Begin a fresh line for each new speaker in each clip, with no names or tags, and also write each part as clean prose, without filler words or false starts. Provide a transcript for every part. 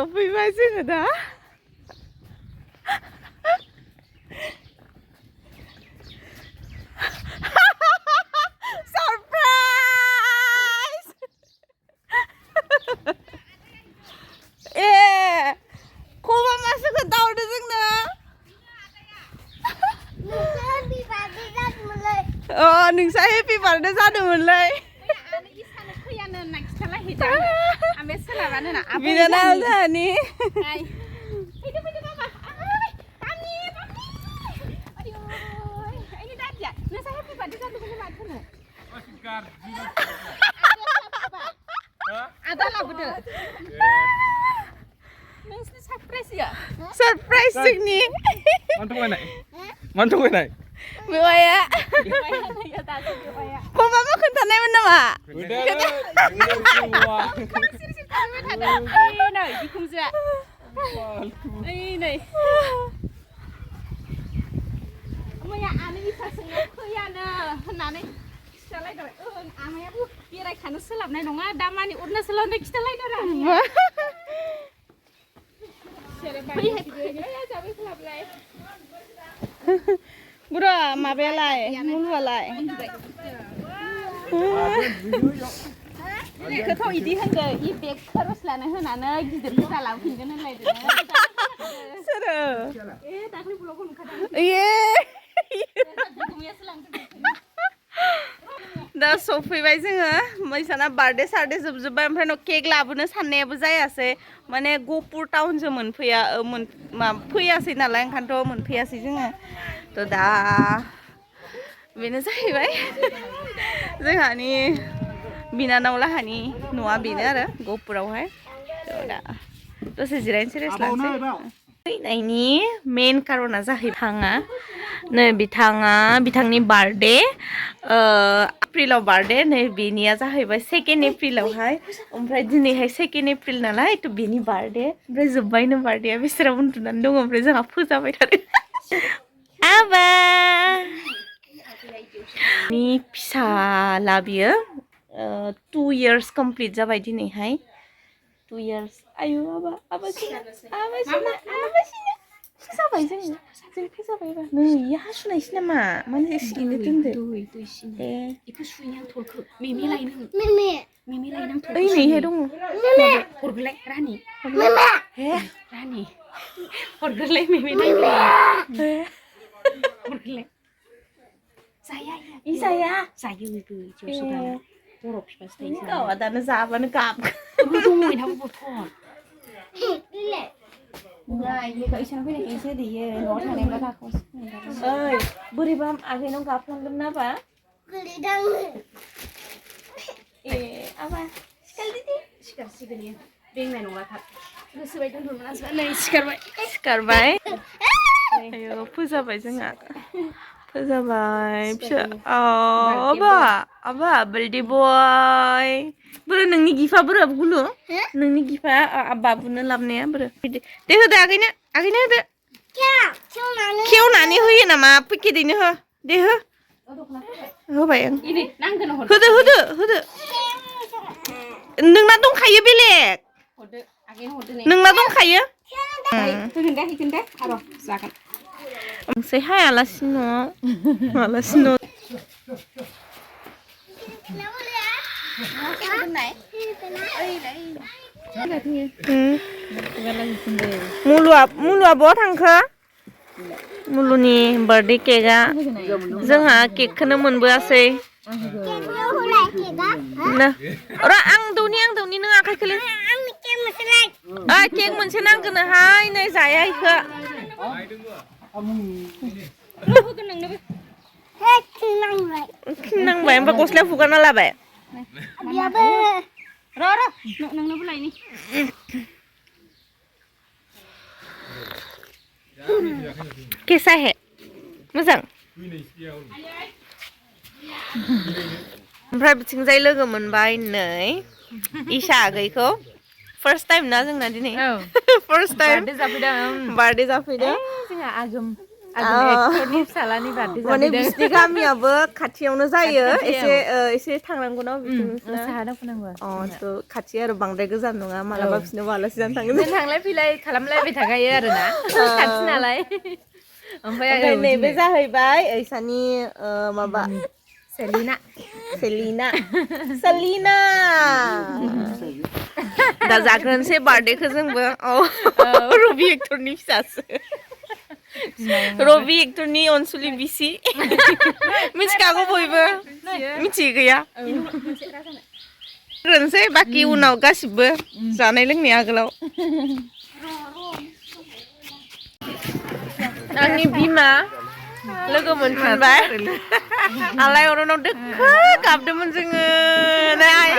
सफैबाय जोङो दा नोंसा हेपि बार्थडे जादोंमोनलै बिनानाव जोंहानि सरप्राइज जोंनि
मानो थगायनाय
बेवाया खमाबा खोन्थानायमोन नामा नै बिखुनजोआ नै मैया आनै इसा सोंनायाव फैयानो होननानै खिथालायदों आमायाबो बेरायखानो सोलाबनाय नङा दा मानि अरुणाचलावनो खिथालायदों बुरा माबायालाय मुलुआलाय खोथ' इदि होनदो इ बेग खरस लानो होनानै गिदिरफोरा लांफिनगोन होनलायदों सोरो दाख्लै ब्लगाव नुखादों दा सफैबाय जोङो मैसाना बार्थडे सारडे जोबजोब्बाय ओमफ्राय न केक लाबोनो साननायाबो जायासै माने गहपुर टाउनसो फैयासै नालाय ओंखायनोथ' मोनफैयासै जोङो थ' दा बेनो जाहैबाय जोंहानि बिनानाव लाहानि न'आ बेनो आरो गहपुरावहाय थ' दा दसे जिरायनोसै रेस्ट लानोसै फैनायनि मेन कारना जाहैबाय बिथांनि बार्थडे एप्रिलाव बार्थडे नै बेनिया जाहैबाय 2 एप्रिलावहाय ओमफ्राय दिनैहाय 2 एप्रिल नालाय थ' बेनि बार्थडे ओमफ्राय जोब्बायनो बार्थडेया बिसोरा उन्दुनानै दङ ओमफ्राय जोंहा फोजाबाय थादों आबा नि फिसाला बियो 2 years कमप्लिट जाबाय दिनैहाय 2 years आयु आबा जाबाय जों फैजाबायबा नै इयो हासुनायसो नामा मानो एसेनो दोनदो बेखौ सुइनां थरखो मिमि लायनो ओइ नैहाय दङ हरगोलाय रानि रानि हरगोलाय मिमि नायनो हरगोलाय जाया जायो बेबो बर' बिफासो थायो गावा दानो जाबानो गाबगोन दङ इनाबो बथल इसान फैनायखायसो देयो न'आव थानायबा थाखौसो ओइ बोरैबा आगैनाव गाफ्लांगोन नाबा आबा सिखारसिगोन इयो बेंनाय नंला थाब गोसोबायदि उन्दुनो नै सिखारबाय आयौ फोजाबाय जोंहा फोजाबाय फिसा आबा बार्थडे बय बोरो नोंनि गिफा बोरो गुलु नोंनि गिफा बाबुनो लाबनाया बोरो दे होदो आगैनो होदो खेवनानै होयो नामा पेकेटैनो हो दे हो होबाय आं होदो नोंना दंखायो बेलेग नोंना दंखायो ओमफ्राय हाय आलासि न'आव मुलुआ बहा थांखो मुलुनि बार्थडे केकआ जोंहा केकखौनो मोनबोआसै आं दौनि नों आखाइखौलै केक मोनसे नांगोनहाय नै जाया इखो खिनांबाय ओमफ्राय गस्लायाव फुगारना लाबाय नोंनोबो लायनि कैसा है मोजां ओमफ्राय बिथिंजाय लोगो मोनबाय नै इशा आगैखौ फर्स्ट टाइम ना जोंना दिनै फर्स्ट टाइम बार्थडे जाफैदों जोंहा आगोम
आगुनि एक्टरनि फिसालानि बार्थडे
माने
जादों
बिसिनि गामियाबो खाथियावनो जायो एसे थांनांगौ ना बिसोर
साहा दावखोनांगौ
थ' खाथि आरो बांद्राय गोजान नङा मालाबा बिसिनाव आलासि जानो थांगोन
जों थांलाय फैलाय खालामलायबाय थाखायो आरोना खाथि नालाय
ओमफ्राय नैबे जाहैबाय ऐसानि माबा
सेलिना
सेलिना दा जाग्रोनोसै बार्थडेखौ जोंबो रबि एक्टरनि फिसासो रबि एक्टरनि अनसुलि बिसि मिथिखागौ बयबो मिथियै गैया ग्रोनोसै बाखि उनाव गासिबो जानाय लोंनाय आगोलाव आंनि बिमा लोगो मोनफिनबाय आलायअरनाव दोखो गाबदोंमोन जोङो नाय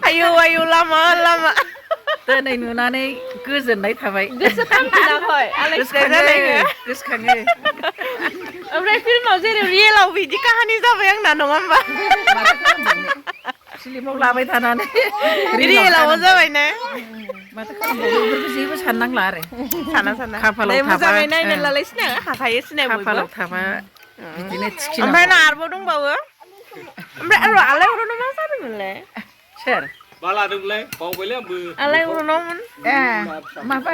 आयौ आयौ लामा लामा
दिनै नुनानै गोजोननाय थाबाय
गोसोखांफिनाखै
गोसोखाङो
ओमफ्राय फिल्माव जेरै रियेलाव बिदि काहानि जाबाय आंना नङा होमबा
फिल्माव लाबाय थानानै
रियेलावबो जाबाय ना
माथो खालामबावनो बेफोरखौ जेबो साननांला आरो
साना
खाफालाव थाबा
मोजाङै नायनो लालाय सिनाय हाखायो सिनाय बयबो
खाफालाव थाबा बिदिनो थिखिनांगौ
ओमफ्राय ना आरोबाव दंबावो ओमफ्राय आलायअरनाव मा जादोंमोनलाय
सोर
मा लादोंमोनलाय बावबायलै आंबो
आलायअरनावमोन
माबा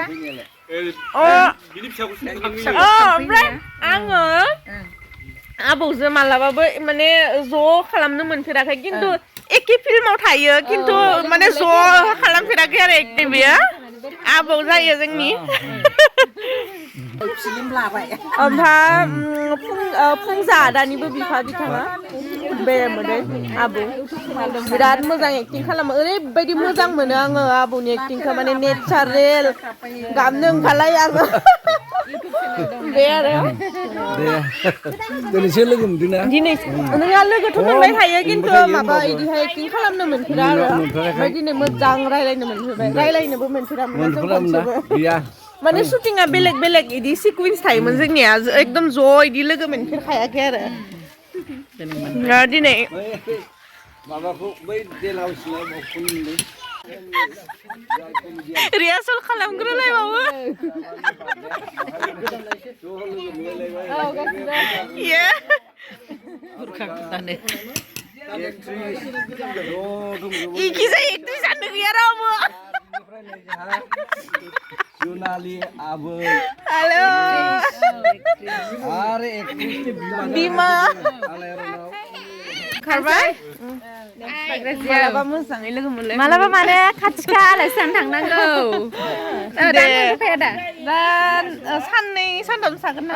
बिनि फिसाखौसो
ओमफ्राय आङो आबौजों मालाबाबो माने ज' खालामनो मोनफेराखै खिन्थु एखे फिल्माव थायो खिन्थु माने ज' खालामफेराखै आरो एक्टिं बेयो आबौ जायो जोंनि ओमफ्राय फुंजा आदानिबो बिफा बिथाङा बेरायमोनै आबौ बिराद मोजां एक्टिं खालामो ओरैबायदि मोजां मोनो आङो आबौनि एक्टिंखौ माने नेचारेल गाबनो ओंखारलायो आङो बे आरो
दिनैसो लोगो मोनदोंना
दिनै नोंहा लोगोथ' मोनबाय थायो खिन्थु माबा बिदिहाय एक्टिं खालामनो मोनफेरा आरो ओमफ्राय दिनै मोजां रायलायनो मोनफेरबाय रायलायनोबो मोनफेरामोन जों खनसेबो माने शुटिंआ बेलेग बेलेग इदि सिकुवेन्स थायोमोन जोंनिया एकदम ज' इदि लोगो मोनफेरखायाखै आरो दिनै
माबाखौ बै देलाव सिङाव बावखुंग्रि
रिहार्सेल खालामग्रोलायबावो इखिजाय एक्ट्रिसानो गैया रावबो
जुनालि आबै
हेलो
आरो एक्ट्रिसनि
बिमा
आलायअरनाव
खारबाय मालाबा मोजाङै लोगो मोनलाय
मालाबा माने खाथिखा आलासि जानो थांनांगौ
दे
दा
साननै सानथाम थागोन ना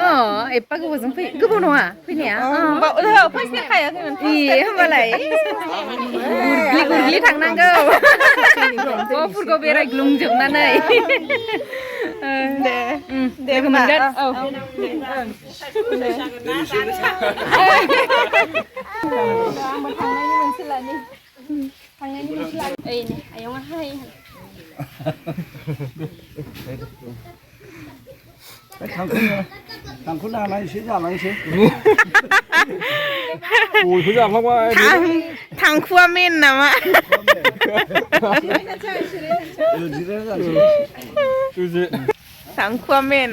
एफा गोबावजों गोबाव नङा फैनाया
फैखायाखैमोन
होमबालाय गुरग्लि थांनांगौ गफुरखौ बेरायग्लुंजोबनानै
दे मोनगोन
थांखुना एसे जालांसै बयबो जाफ्लांबाय
थांखुआ मेन नामा थांखुआ मेन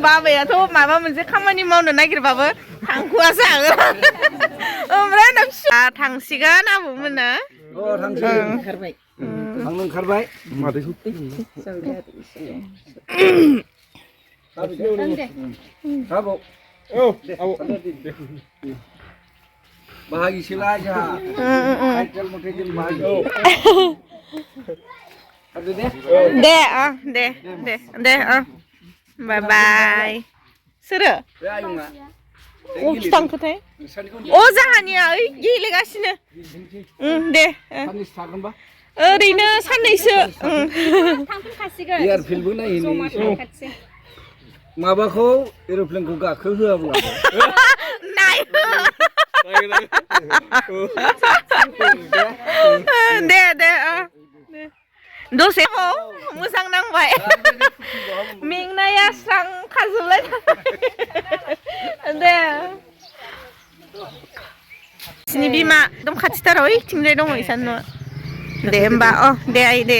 बाबायाथ' माबा मोनसे खामानि मावनो नागिरबाबो थांखुआ जागोन ओमफ्राय थांसिगोन आबौमोना
थांनो ओंखारबाय बाहागिसोलाय जोंहा साइकेल मथेजों बाहागि
दे बाय बाय सोरो थांखोथाय जाहानिया ओइ गेलेगासिनो दे ओरैनो साननैसो
एयारफिल्डबो नायहैनो माबाखौ एर'प्लेनखौ गाखो होआब्ला
दे दसे मोजां नांबाय मेंनाया स्रां खारजोबलाय दे बिसिनि बिमा एकदम खाथिथाराव ओइथिंजाय दङ इसान न' दे होमबा दे आइ दे